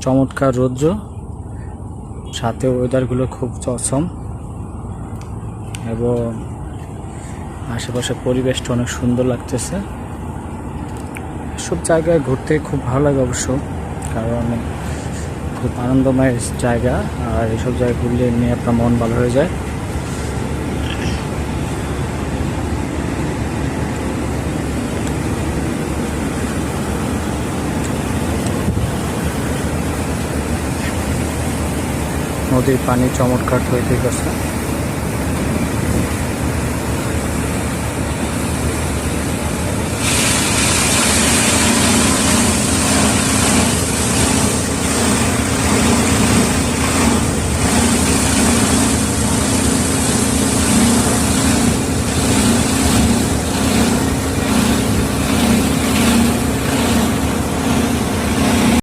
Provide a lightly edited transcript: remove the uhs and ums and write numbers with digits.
চমৎকার রৌদ্র, সাথে ওয়েদারগুলো খুব অসম এবং আশেপাশে পরিবেশটা অনেক সুন্দর লাগতেছে। সব জায়গায় ঘুরতে খুব ভালো লাগে অবশ্য, কারণ খুব আনন্দময় জায়গা, আর এইসব জায়গায় ঘুরলে এমনি আপনার মন ভালো হয়ে যায়। নদীর পানি চমৎকার হয়ে গেছে।